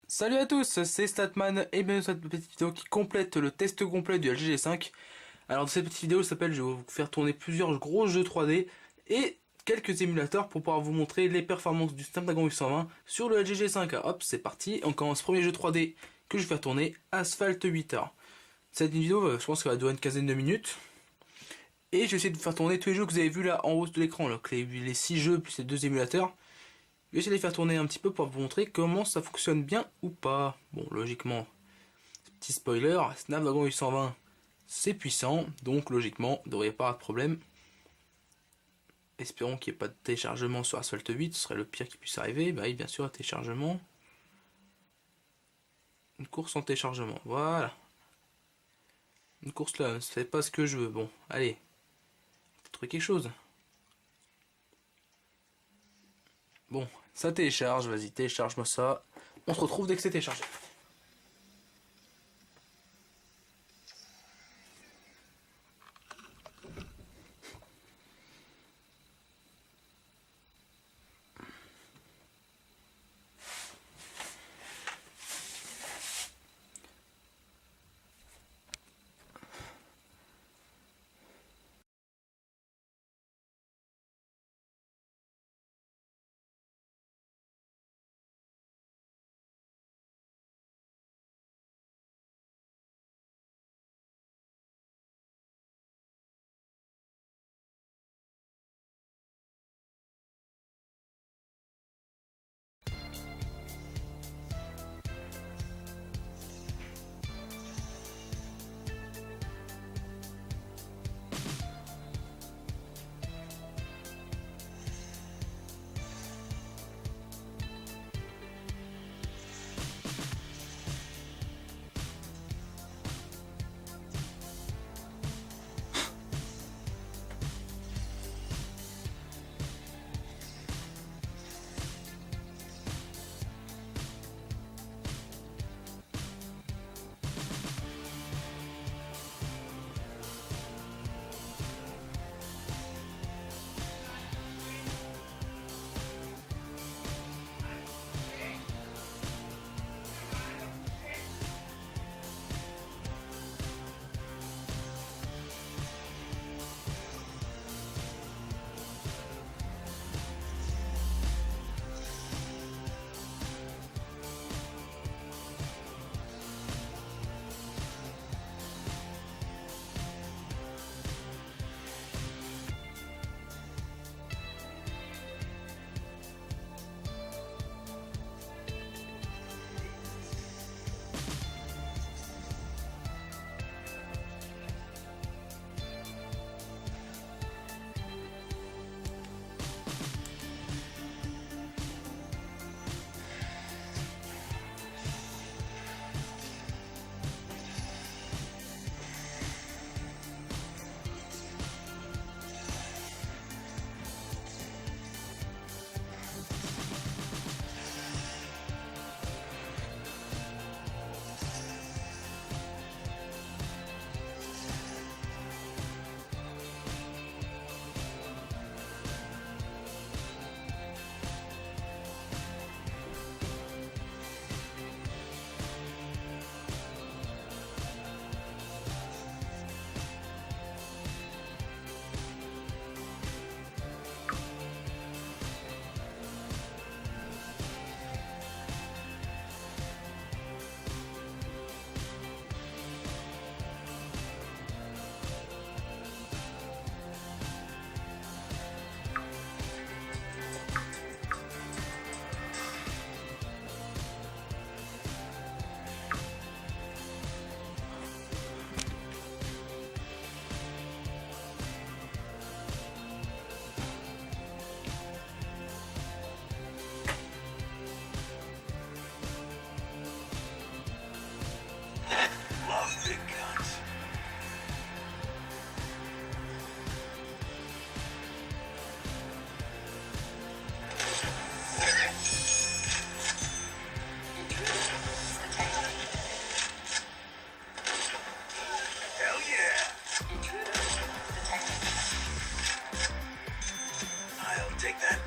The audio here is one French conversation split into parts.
Salut à tous, c'est Statman et bienvenue dans cette petite vidéo qui complète le test complet du LG G5. Alors dans cette petite vidéo s'appelle je vais vous faire tourner plusieurs gros jeux 3D et quelques émulateurs pour pouvoir vous montrer les performances du Snapdragon 820 sur le LG G5. Alors, hop, c'est parti, on commence premier jeu 3D que je vais faire tourner, Asphalt 8. Cette vidéo, je pense qu'elle va durer une quinzaine de minutes. Et je vais essayer de vous faire tourner tous les jeux que vous avez vus là en haut de l'écran, les 6 jeux plus les 2 émulateurs. Je vais essayer de les faire tourner un petit peu pour vous montrer comment ça fonctionne bien ou pas. Bon, logiquement, petit spoiler, Snapdragon 820 c'est puissant, donc logiquement, il ne devrait pas avoir de problème. Espérons qu'il n'y ait pas de téléchargement sur Asphalt 8, ce serait le pire qui puisse arriver. Bah oui, bien sûr, un téléchargement. Une course en téléchargement, voilà. Une course là, c'est pas ce que je veux. Bon, allez, trouver quelque chose. Bon, ça télécharge, vas-y, télécharge-moi ça. On se retrouve dès que c'est téléchargé. Take that.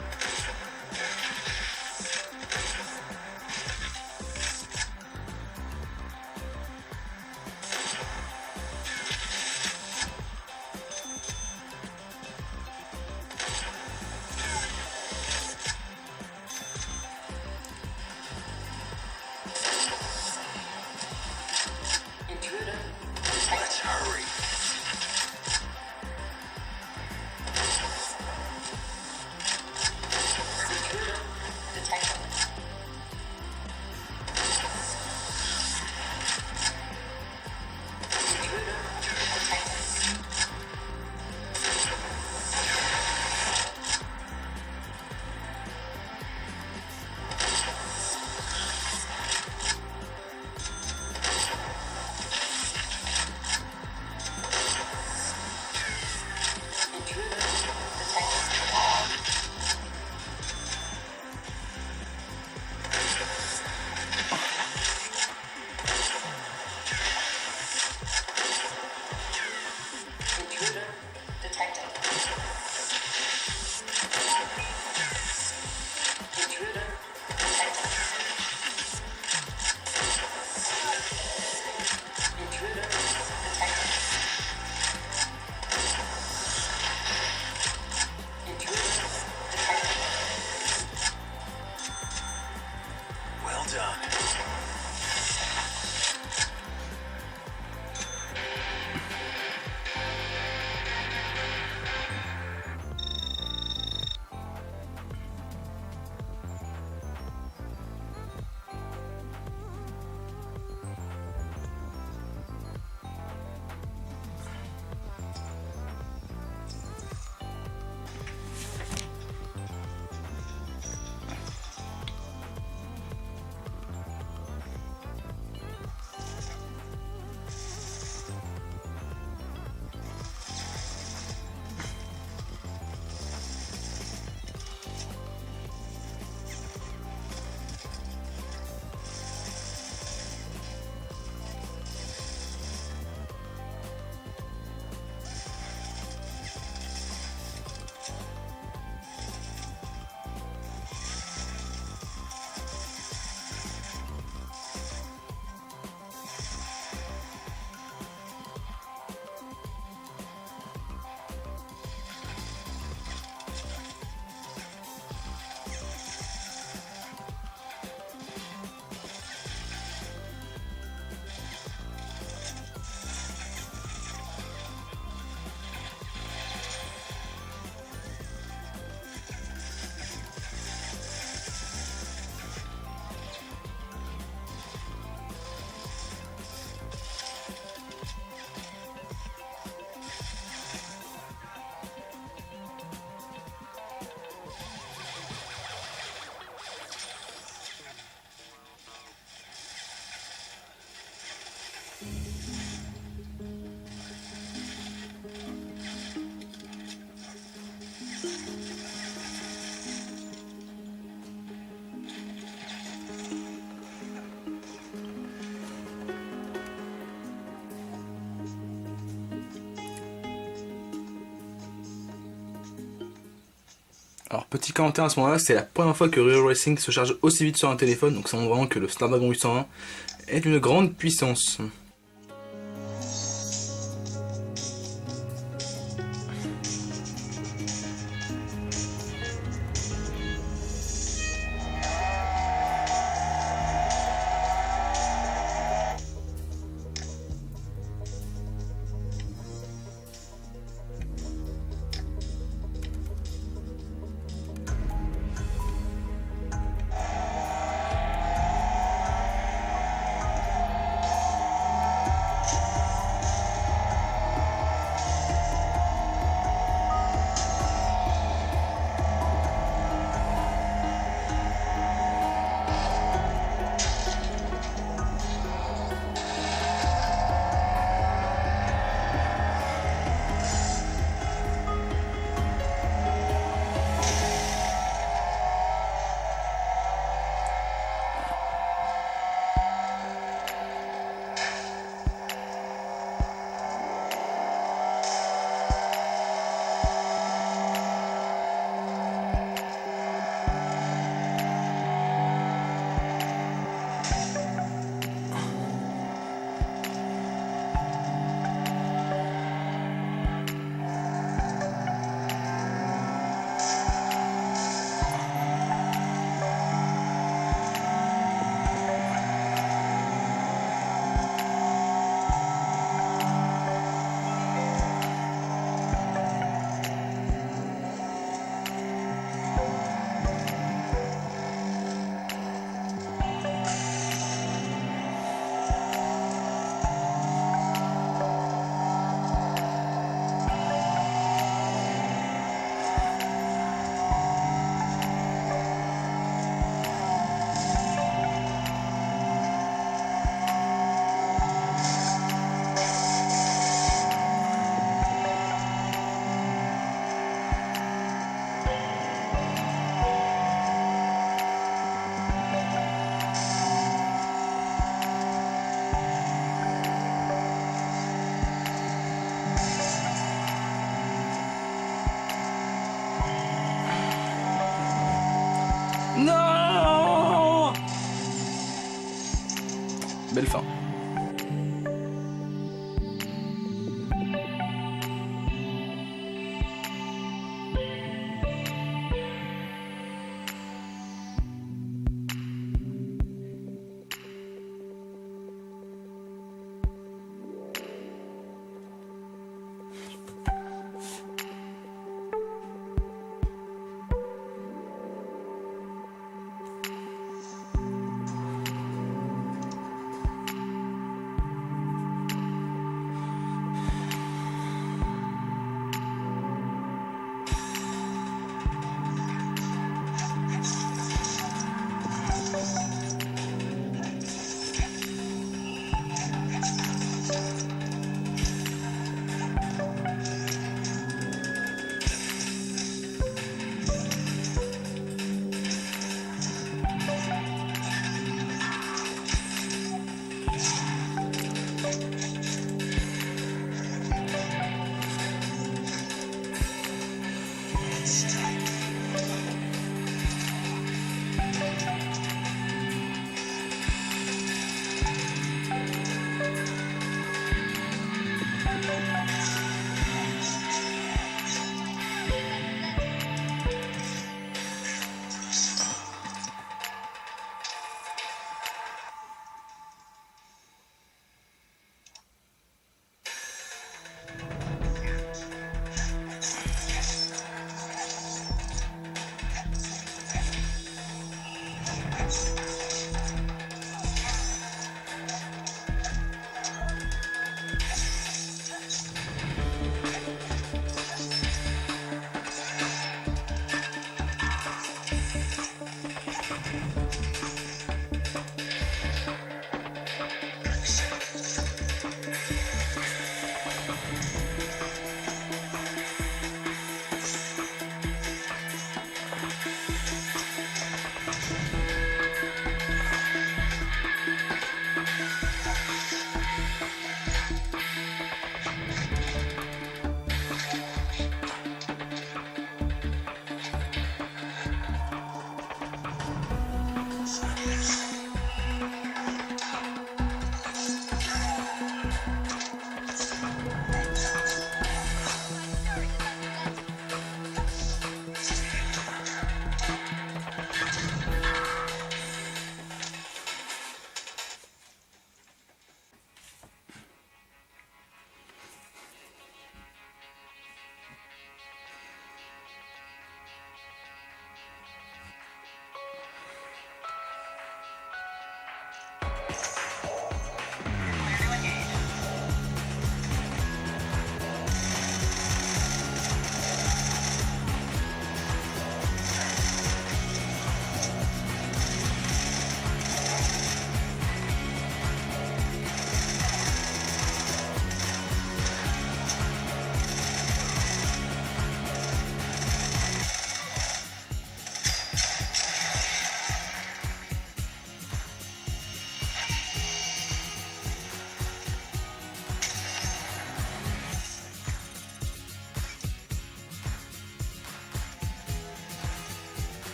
Alors petit commentaire à ce moment-là, c'est la première fois que Real Racing se charge aussi vite sur un téléphone, donc ça montre vraiment que le Snapdragon 820 est une grande puissance. Non. Belle fin.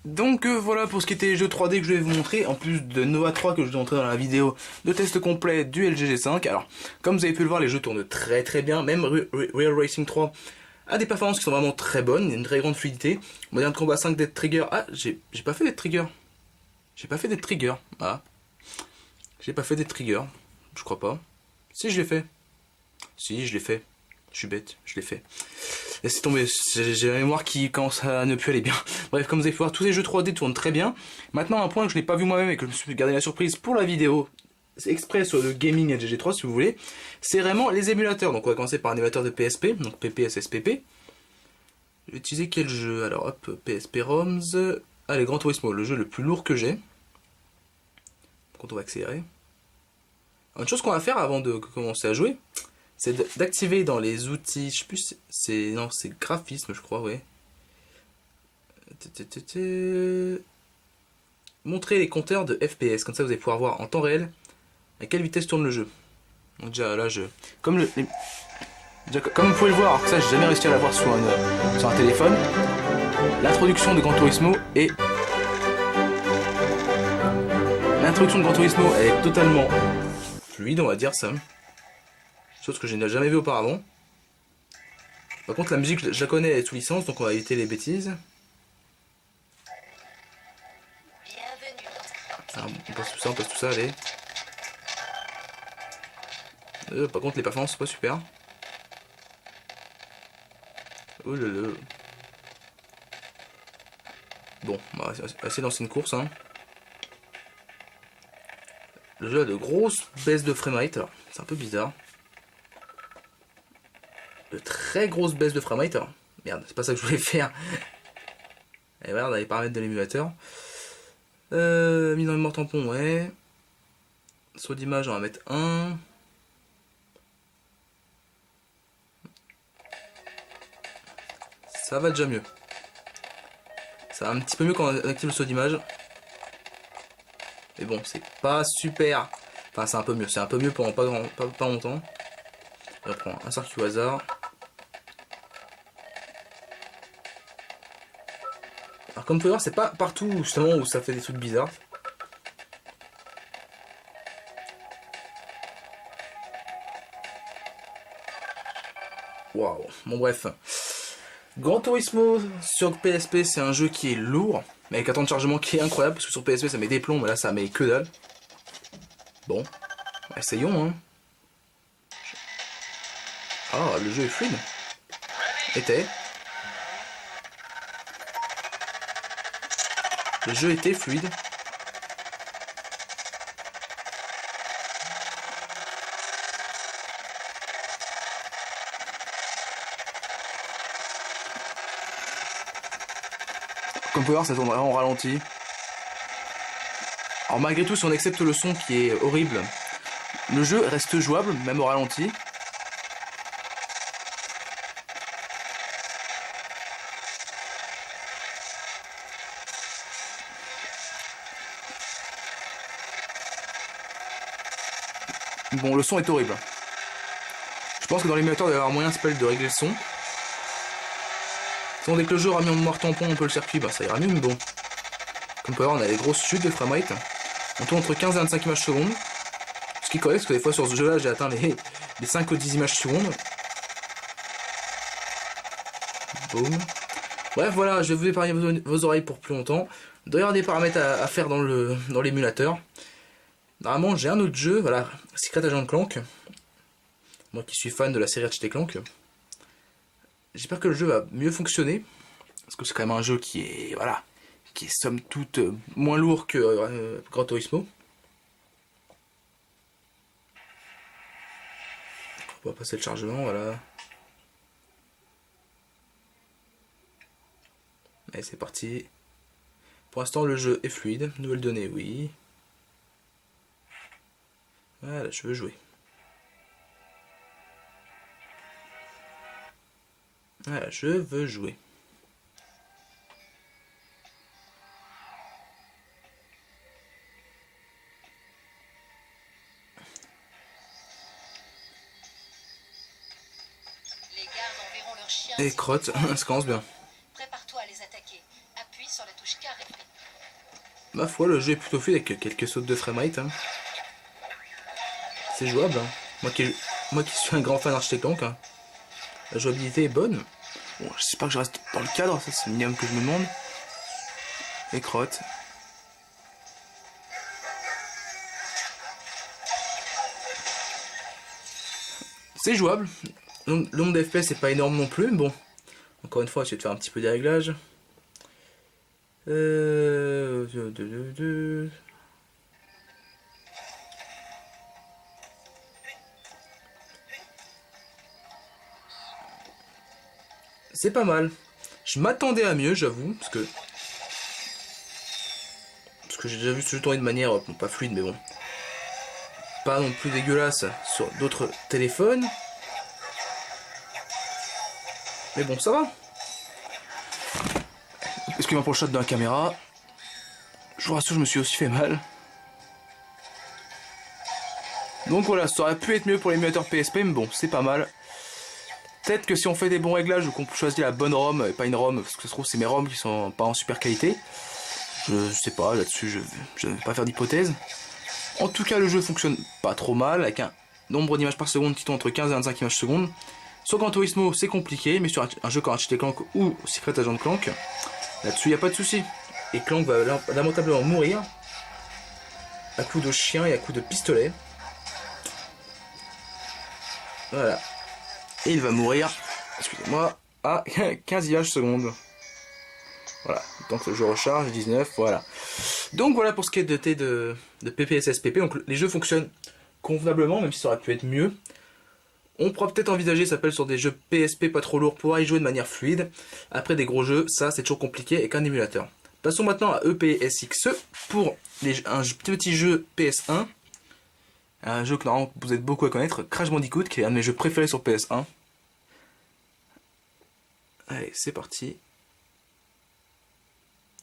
Donc voilà pour ce qui était les jeux 3D que je vais vous montrer, en plus de Noah 3 que je vous ai montré dans la vidéo de test complet du LG G5. Alors, comme vous avez pu le voir, les jeux tournent très très bien, même Real Racing 3 a des performances qui sont vraiment très bonnes, il y a une très grande fluidité. Modern Combat 5 Dead Trigger, ah, j'ai pas fait Dead Trigger. J'ai pas fait Dead Trigger, ah. J'ai pas fait Dead Trigger, je crois pas. Si, je l'ai fait. Si, je l'ai fait. Je suis bête, je l'ai fait. Laissez tomber, j'ai la mémoire qui commence à ne plus aller bien. Bref, comme vous avez pu voir, tous les jeux 3D tournent très bien. Maintenant, un point que je n'ai pas vu moi-même et que je me suis gardé la surprise pour la vidéo, c'est exprès sur le gaming LG3 si vous voulez, c'est vraiment les émulateurs. Donc on va commencer par un émulateur de PSP, donc PPSSPP. Je vais utiliser quel jeu? Alors hop, PSP ROMs. Allez, Gran Turismo, le jeu le plus lourd que j'ai. Quand on va accélérer. Alors, une chose qu'on va faire avant de commencer à jouer, c'est d'activer dans les outils, je sais plus, c'est graphisme je crois, ouais. Montrer les compteurs de FPS, comme ça vous allez pouvoir voir en temps réel à quelle vitesse tourne le jeu. Donc déjà là comme vous pouvez le voir, alors que ça j'ai jamais réussi à l'avoir sur un téléphone, l'introduction de Gran Turismo elle est totalement fluide, on va dire ça. Chose que je n'ai jamais vu auparavant. Par contre la musique je la connais, elle est sous licence, donc on va éviter les bêtises. Alors, on passe tout ça, allez. Par contre les performances sont pas super. Oh là là. Bon, on va essayer de lancer une course. Hein. Le jeu a de grosses baisses de framerate, alors c'est un peu bizarre. De très grosses baisses de framerate. Alors, merde, c'est pas ça que je voulais faire. Et voilà, on a les paramètres de l'émulateur. Mise en mémoire tampon, ouais. Saut d'image, on va mettre 1. Ça va déjà mieux. Ça va un petit peu mieux quand on active le saut d'image. Mais bon, c'est pas super. Enfin, c'est un peu mieux. C'est un peu mieux pendant pas longtemps. On va prendre un circuit au hasard. Alors comme vous pouvez voir, c'est pas partout justement où ça fait des trucs bizarres. Waouh. Bon bref. Gran Turismo sur PSP, c'est un jeu qui est lourd, mais avec un temps de chargement qui est incroyable, parce que sur PSP ça met des plombs, mais là ça met que dalle. Bon, essayons hein. Ah, le jeu est fluide. était. Le jeu était fluide. Comme vous pouvez voir, ça tourne vraiment au ralenti. Alors malgré tout, si on accepte le son qui est horrible, le jeu reste jouable, même au ralenti. Bon, le son est horrible. Je pense que dans l'émulateur, il doit y avoir moyen de régler le son. Sinon, dès que le jeu aura mis en mémoire tampon un peu le circuit, bah ça ira mieux, mais bon. Comme vous pouvez voir, on a des grosses chutes de framerate. On tourne entre 15 et 25 images secondes. Ce qui est correct, parce que des fois sur ce jeu-là, j'ai atteint les 5 ou 10 images secondes. Boum. Bref, voilà, je vais vous épargner vos oreilles pour plus longtemps. Il doit y avoir des paramètres à faire dans l'émulateur. Normalement, j'ai un autre jeu, voilà, Secret Agent Clank. Moi qui suis fan de la série Ratchet & Clank. J'espère que le jeu va mieux fonctionner. Parce que c'est quand même un jeu qui est, voilà, qui est somme toute moins lourd que Gran Turismo. On va passer le chargement, voilà. Allez, c'est parti. Pour l'instant, le jeu est fluide. Nouvelle donnée, oui. Voilà, je veux jouer. Voilà, je veux jouer. Les gardes enverront leurs chiens. Et crotte, ça commence bien. Prépare-toi à les attaquer. Appuie sur la touche carré. Ma foi, le jeu est plutôt fluide avec quelques sautes de framerate. Hein. C'est jouable. Hein. Moi qui suis un grand fan d'Architect Clank, hein. La jouabilité est bonne. Bon, j'espère que je reste dans le cadre, ça c'est le minimum que je me demande. Et crotte. C'est jouable. Le nombre d'FPS c'est pas énorme non plus, mais bon. Encore une fois, je vais te faire un petit peu des réglages. C'est pas mal. Je m'attendais à mieux, j'avoue, parce que j'ai déjà vu ce jeu tourner de manière, bon, pas fluide, mais bon, pas non plus dégueulasse sur d'autres téléphones. Mais bon, ça va. Excusez-moi pour le shot de la caméra. Je vous rassure, je me suis aussi fait mal. Donc voilà, ça aurait pu être mieux pour l'émulateur PSP, mais bon, c'est pas mal. Peut-être que si on fait des bons réglages ou qu'on choisit la bonne ROM et pas une ROM, parce que ça se trouve c'est mes ROM qui sont pas en super qualité. Je sais pas, là-dessus je ne vais pas faire d'hypothèse. En tout cas, le jeu fonctionne pas trop mal, avec un nombre d'images par seconde qui tourne entre 15 et 25 images secondes. Sur Gran Turismo, c'est compliqué, mais sur un jeu comme Ratchet & Clank ou Secret Agent Clank, là-dessus il n'y a pas de souci. Et Clank va lamentablement mourir à coups de chien et à coups de pistolet. Voilà. Et il va mourir, excusez-moi, à 15 images secondes. Voilà, donc le jeu recharge, 19, voilà. Donc voilà pour ce qui est de PPSSPP. Donc les jeux fonctionnent convenablement, même si ça aurait pu être mieux. On pourra peut-être envisager, ça s'appelle sur des jeux PSP pas trop lourds, pouvoir y jouer de manière fluide. Après des gros jeux, ça c'est toujours compliqué avec un émulateur. Passons maintenant à EPSXE pour un petit jeu PS1. Un jeu que normalement vous êtes beaucoup à connaître, Crash Bandicoot, qui est un de mes jeux préférés sur PS1. Allez, c'est parti.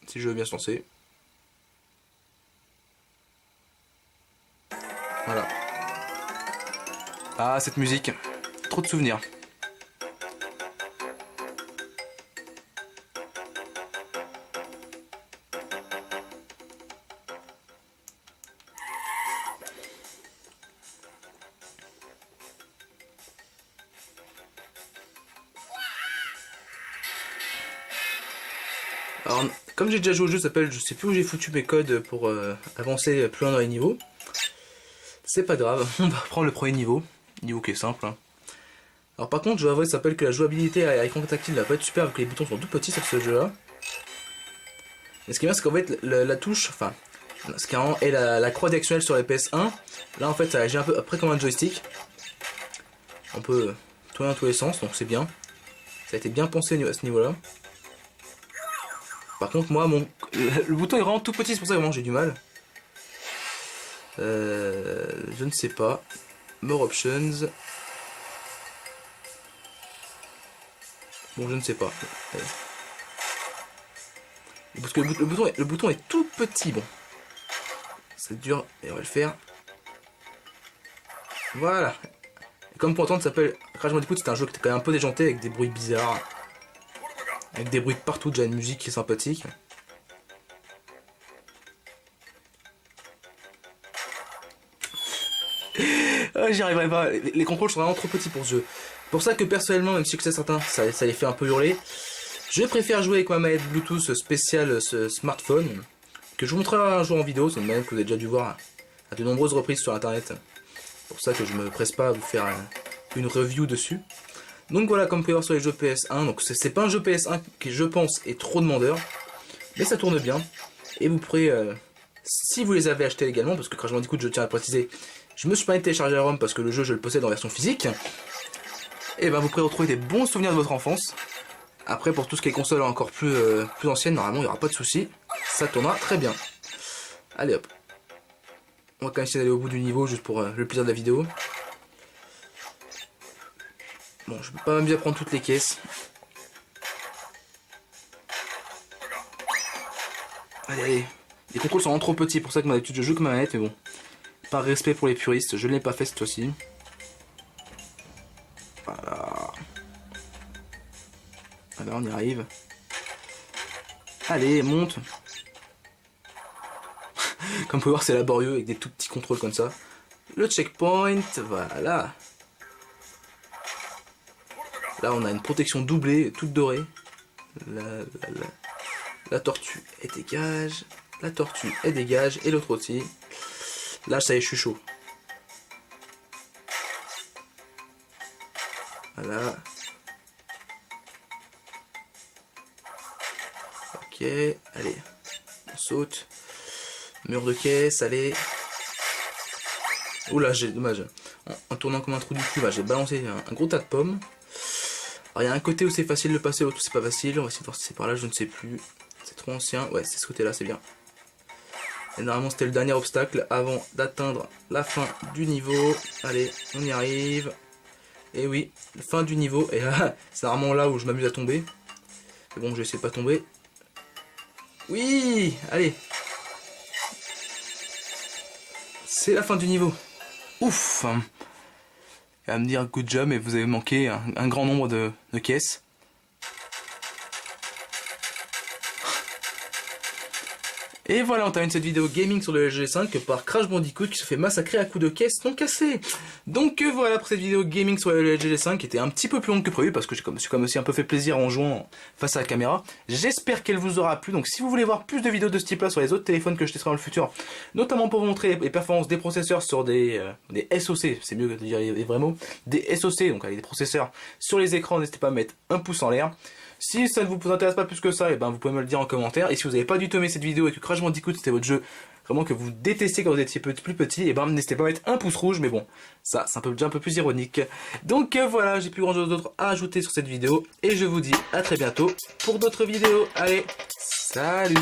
Si je veux bien se lancer. Voilà. Ah, cette musique. Trop de souvenirs. Alors, comme j'ai déjà joué au jeu, ça s'appelle, je sais plus où j'ai foutu mes codes pour avancer plus loin dans les niveaux. C'est pas grave, on va prendre le premier niveau qui est simple. Hein. Alors par contre, je dois avouer, ça s'appelle que la jouabilité à écran tactile va pas être super vu que les boutons sont tout petits sur ce jeu-là. Mais ce qui est bien, c'est qu'en fait, la touche, enfin, ce qui est la croix directionnelle sur les PS1. Là, en fait, ça agit un peu après comme un joystick. On peut tourner dans tous les sens, donc c'est bien. Ça a été bien pensé à ce niveau-là. Par contre, moi, le bouton est vraiment tout petit, c'est pour ça que vraiment j'ai du mal. Je ne sais pas. More options. Bon, je ne sais pas. Parce que le bouton est tout petit, bon. C'est dur, et on va le faire. Voilà. Et comme pour entendre, ça s'appelle Crash Bandicoot, c'est un jeu qui est quand même un peu déjanté avec des bruits bizarres. Avec des bruits de partout, déjà une musique qui est sympathique. Oh, j'y arriverai pas, les contrôles sont vraiment trop petits pour ce jeu. Pour ça que personnellement, même si je sais certains, ça les fait un peu hurler, je préfère jouer avec ma manette Bluetooth spéciale ce smartphone, que je vous montrerai un jour en vidéo. C'est une manette que vous avez déjà dû voir à de nombreuses reprises sur internet. Pour ça que je me presse pas à vous faire une review dessus. Donc voilà, comme vous pouvez voir sur les jeux PS1, donc c'est pas un jeu PS1 qui je pense est trop demandeur, mais ça tourne bien. Et vous pourrez, si vous les avez achetés également, parce que Crash Bandicoot, je tiens à préciser, je me suis pas téléchargé la ROM parce que le jeu je le possède en version physique. Et ben vous pourrez retrouver des bons souvenirs de votre enfance. Après pour tout ce qui est console encore plus ancienne, normalement il n'y aura pas de soucis. Ça tournera très bien. Allez hop. On va quand même essayer d'aller au bout du niveau juste pour le plaisir de la vidéo. Bon, je peux pas même bien prendre toutes les caisses. Allez, allez. Les contrôles sont vraiment trop petits, pour ça que d'habitude je joue comme ma manette, mais bon. Par respect pour les puristes, je ne l'ai pas fait cette fois-ci. Voilà. Voilà, on y arrive. Allez, monte. Comme vous pouvez voir, c'est laborieux avec des tout petits contrôles comme ça. Le checkpoint, voilà. Là, on a une protection doublée, toute dorée. La tortue, elle dégage. La tortue, elle dégage. Et l'autre aussi. Là, ça y est, je suis chaud. Voilà. Ok, allez. On saute. Mur de caisse, allez. Oula, j'ai dommage. En tournant comme un trou du cul, là, j'ai balancé un gros tas de pommes. Alors, il y a un côté où c'est facile de passer, l'autre où c'est pas facile. On va essayer de voir si c'est par là, je ne sais plus. C'est trop ancien. Ouais, c'est ce côté-là, c'est bien. Et normalement, c'était le dernier obstacle avant d'atteindre la fin du niveau. Allez, on y arrive. Et oui, fin du niveau. Et là, c'est vraiment là où je m'amuse à tomber. Mais bon, je vais essayer de pas tomber. Oui, allez. C'est la fin du niveau. Ouf. Elle va me dire good job, et vous avez manqué un grand nombre de caisses. Et voilà, on termine cette vidéo gaming sur le LG5 par Crash Bandicoot qui se fait massacrer à coups de caisse non cassées. Donc voilà pour cette vidéo gaming sur le LG5 qui était un petit peu plus longue que prévu parce que je me suis comme aussi un peu fait plaisir en jouant face à la caméra. J'espère qu'elle vous aura plu. Donc si vous voulez voir plus de vidéos de ce type là sur les autres téléphones que je testerai dans le futur, notamment pour vous montrer les performances des processeurs sur des SoC, c'est mieux que de dire les vrais mots, des SoC, donc avec des processeurs sur les écrans, n'hésitez pas à mettre un pouce en l'air. Si ça ne vous intéresse pas plus que ça, et ben vous pouvez me le dire en commentaire. Et si vous n'avez pas du tout aimé cette vidéo et que Crash Bandicoot c'était votre jeu vraiment que vous détestiez quand vous étiez plus petit, et ben n'hésitez pas à mettre un pouce rouge. Mais bon, ça c'est déjà un peu plus ironique. Donc voilà, j'ai plus grand chose d'autre à ajouter sur cette vidéo. Et je vous dis à très bientôt pour d'autres vidéos. Allez, salut!